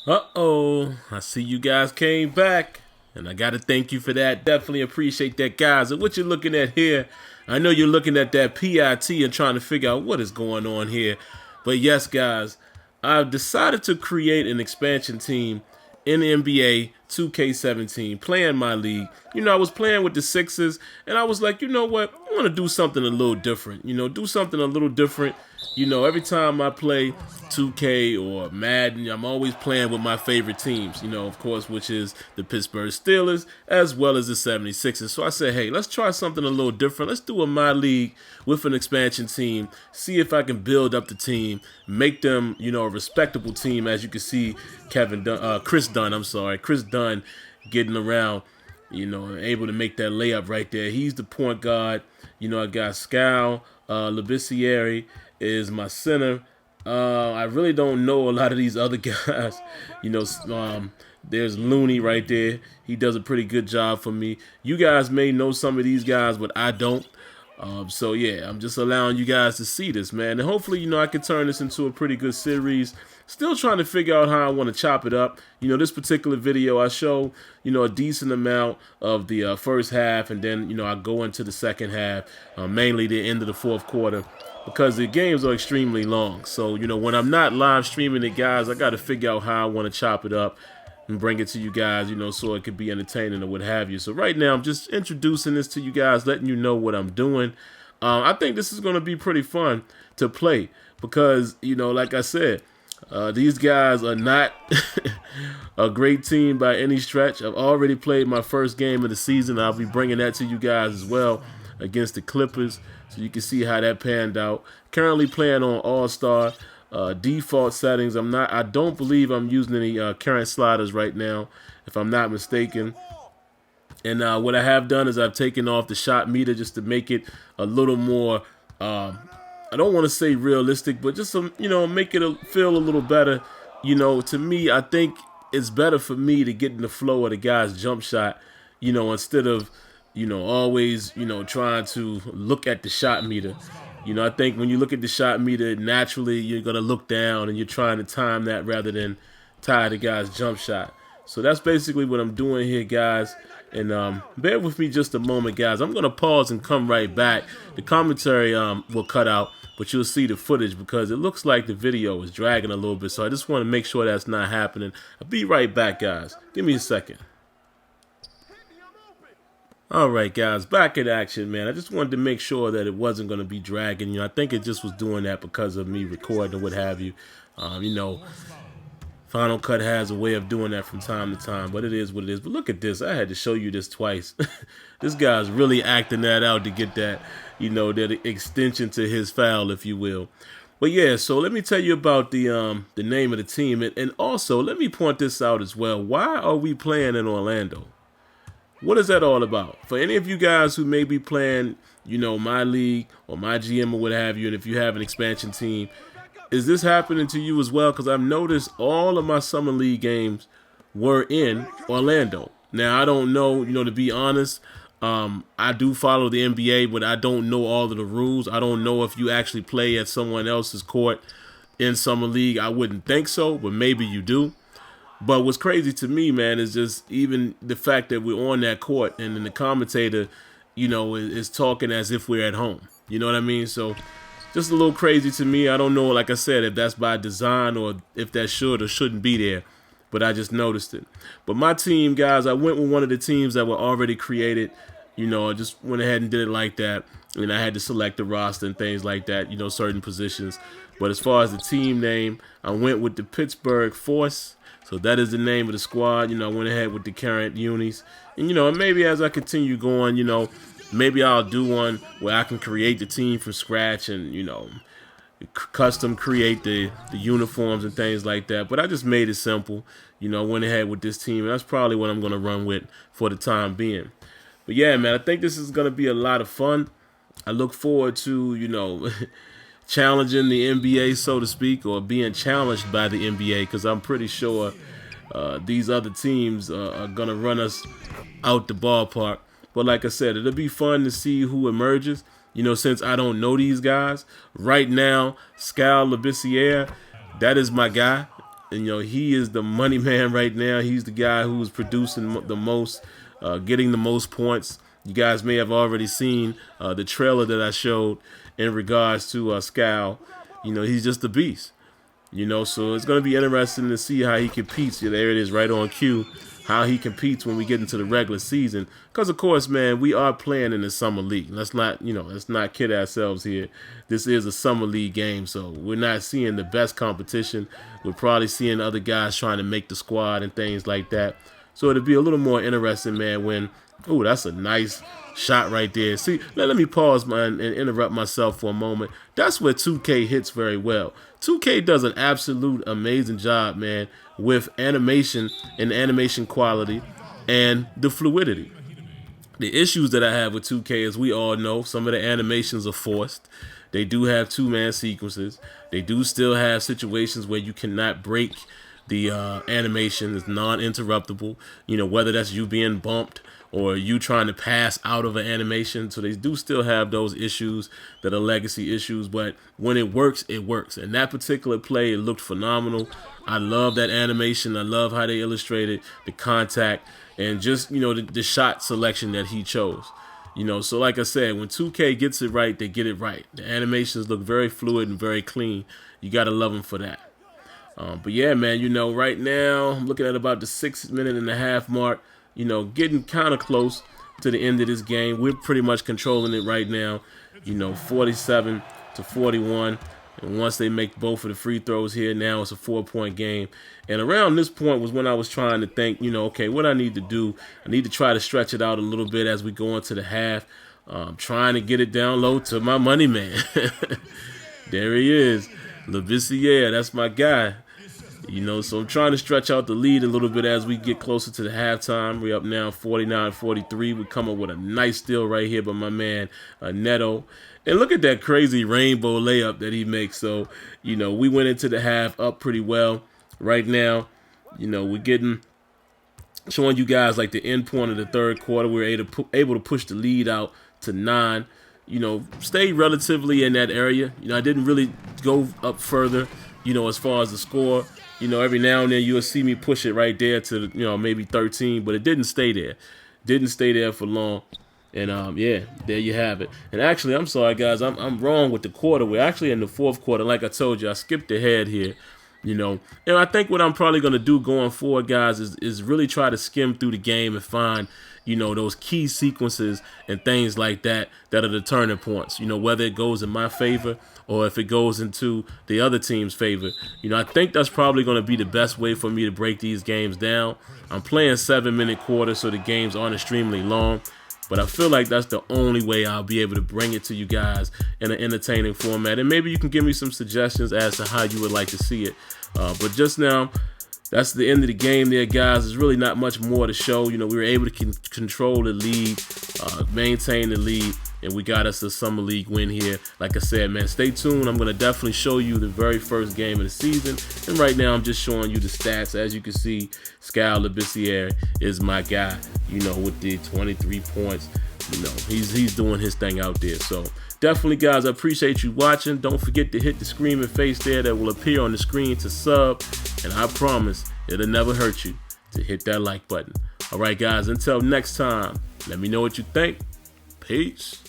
Uh-oh, I see you guys came back, and I got to thank you for that. Definitely appreciate that, guys. And what you're looking at here, I know you're looking at that PIT and trying to figure out what is going on here. But yes, guys, I've decided to create an expansion team in the NBA 2K17, playing my league. I was playing with the Sixers, and I was like, you know what? I want to do something a little different. Do something a little different. Every time I play 2K or Madden, I'm always playing with my favorite teams, of course, which is the Pittsburgh Steelers as well as the 76ers. So I said, hey, let's try something a little different. Let's do a My League with an expansion team, see if I can build up the team, make them, a respectable team. As you can see, Kris Dunn getting around, able to make that layup right there. He's the point guard. I got Skal, Labissiere is my center. I really don't know a lot of these other guys. There's Looney right there. He does a pretty good job for me. You guys may know some of these guys, but I don't. So yeah, I'm just allowing you guys to see this, man. And hopefully, I can turn this into a pretty good series. Still trying to figure out how I want to chop it up. This particular video, I show, a decent amount of the first half, and then, I go into the second half, mainly the end of the fourth quarter, because the games are extremely long. So, when I'm not live streaming it, guys, I got to figure out how I want to chop it up and bring it to you guys, so it could be entertaining or what have you. So right now, I'm just introducing this to you guys, letting you know what I'm doing. I think this is going to be pretty fun to play because, like I said, these guys are not a great team by any stretch. I've already played my first game of the season. I'll be bringing that to you guys as well against the Clippers, so you can see how that panned out. Currently playing on All-Star default settings. I don't believe I'm using any current sliders right now, if I'm not mistaken. And what I have done is I've taken off the shot meter just to make it a little more, I don't want to say realistic, but just some, make it feel a little better. To me, I think it's better for me to get in the flow of the guy's jump shot, instead of, always, trying to look at the shot meter. I think when you look at the shot meter, naturally you're going to look down and you're trying to time that rather than tie the guy's jump shot. So that's basically what I'm doing here, guys. And bear with me just a moment, guys. I'm going to pause and come right back. The commentary will cut out, but you'll see the footage because it looks like the video is dragging a little bit. So I just want to make sure that's not happening. I'll be right back, guys. Give me a second. All right, guys, back in action, man. I just wanted to make sure that it wasn't going to be dragging. I think it just was doing that because of me recording or what have you. Final Cut has a way of doing that from time to time, but it is what it is. But look at this. I had to show you this twice. This guy's really acting that out to get that, that extension to his foul, if you will. But yeah, so let me tell you about the name of the team. And also, let me point this out as well. Why are we playing in Orlando? What is that all about? For any of you guys who may be playing, my league or my GM or what have you, and if you have an expansion team, is this happening to you as well? Because I've noticed all of my summer league games were in Orlando. Now, I don't know, to be honest, I do follow the NBA, but I don't know all of the rules. I don't know if you actually play at someone else's court in summer league. I wouldn't think so, but maybe you do. But what's crazy to me, man, is just even the fact that we're on that court and then the commentator, is talking as if we're at home. You know what I mean? So just a little crazy to me. I don't know, like I said, if that's by design or if that should or shouldn't be there, but I just noticed it. But my team, guys, I went with one of the teams that were already created. I just went ahead and did it like that. And I had to select the roster and things like that, certain positions. But as far as the team name, I went with the Pittsburgh Force. So that is the name of the squad. I went ahead with the current unis. And, and maybe as I continue going, maybe I'll do one where I can create the team from scratch and, custom create the uniforms and things like that. But I just made it simple. Went ahead with this team. And that's probably what I'm going to run with for the time being. But yeah, man, I think this is going to be a lot of fun. I look forward to, challenging the NBA, so to speak, or being challenged by the NBA, because I'm pretty sure these other teams are going to run us out the ballpark. But like I said, it'll be fun to see who emerges. Since I don't know these guys. Right now, Skal Labissiere, that is my guy. And, you know, he is the money man right now. He's the guy who's producing the most, getting the most points. You guys may have already seen the trailer that I showed in regards to Skal. You know, he's just a beast. You know, so it's going to be interesting to see how he competes. Yeah, there it is right on cue. How he competes when we get into the regular season. Because, of course, man, we are playing in the summer league. Let's not, you know, let's not kid ourselves here. This is a summer league game, so we're not seeing the best competition. We're probably seeing other guys trying to make the squad and things like that. So it'll be a little more interesting, man, when, ooh, that's a nice shot right there. See, let me pause, man, and interrupt myself for a moment. That's where 2K hits very well. 2K does an absolute amazing job, man, with animation and animation quality and the fluidity. The issues that I have with 2K, as we all know, some of the animations are forced. They do have two-man sequences. They do still have situations where you cannot break the animation. It's non-interruptible. You know, whether that's you being bumped or you trying to pass out of an animation. So they do still have those issues that are legacy issues, but when it works, it works. And that particular play, it looked phenomenal. I love that animation. I love how they illustrated the contact and just, you know, the shot selection that he chose. You know, so like I said, when 2K gets it right, they get it right. The animations look very fluid and very clean. You got to love them for that. But yeah, man, you know, right now I'm looking at about the 6.5 minute mark. You know, getting kind of close to the end of this game. We're pretty much controlling it right now, you know, 47-41. And once they make both of the free throws here, now it's a 4-point game. And around this point was when I was trying to think, you know, okay, what I need to do. I need to try to stretch it out a little bit as we go into the half. Trying to get it down low to my money man. There he is. Labissiere, that's my guy. You know, so I'm trying to stretch out the lead a little bit as we get closer to the halftime. We're up now 49-43. We come up with a nice steal right here by my man Neto. And look at that crazy rainbow layup that he makes. So, you know, we went into the half up pretty well. Right now, you know, we're showing you guys like the end point of the third quarter. We were able to push the lead out to 9. You know, stay relatively in that area. You know, I didn't really go up further, you know, as far as the score. You know, every now and then you'll see me push it right there to, you know, maybe 13, but it didn't stay there. Didn't stay there for long. And, yeah, there you have it. And actually, I'm sorry, guys, I'm wrong with the quarter. We're actually in the fourth quarter. Like I told you, I skipped ahead here, you know. And I think what I'm probably going to do going forward, guys, is really try to skim through the game and find, you know, those key sequences and things like that are the turning points, you know, whether it goes in my favor or if it goes into the other team's favor. You know, I think that's probably going to be the best way for me to break these games down. I'm playing 7-minute quarters, so the games aren't extremely long. But I feel like that's the only way I'll be able to bring it to you guys in an entertaining format. And maybe you can give me some suggestions as to how you would like to see it. But just now, that's the end of the game there, guys. There's really not much more to show. You know, we were able to control the lead, maintain the lead, and we got us a Summer League win here. Like I said, man, stay tuned. I'm going to definitely show you the very first game of the season. And right now, I'm just showing you the stats. As you can see, Skal Labissiere is my guy, you know, with the 23 points. You know, he's doing his thing out there. So definitely, guys, I appreciate you watching. Don't forget to hit the screaming face there that will appear on the screen to sub. And I promise it'll never hurt you to hit that like button. All right, guys, until next time, let me know what you think. Peace.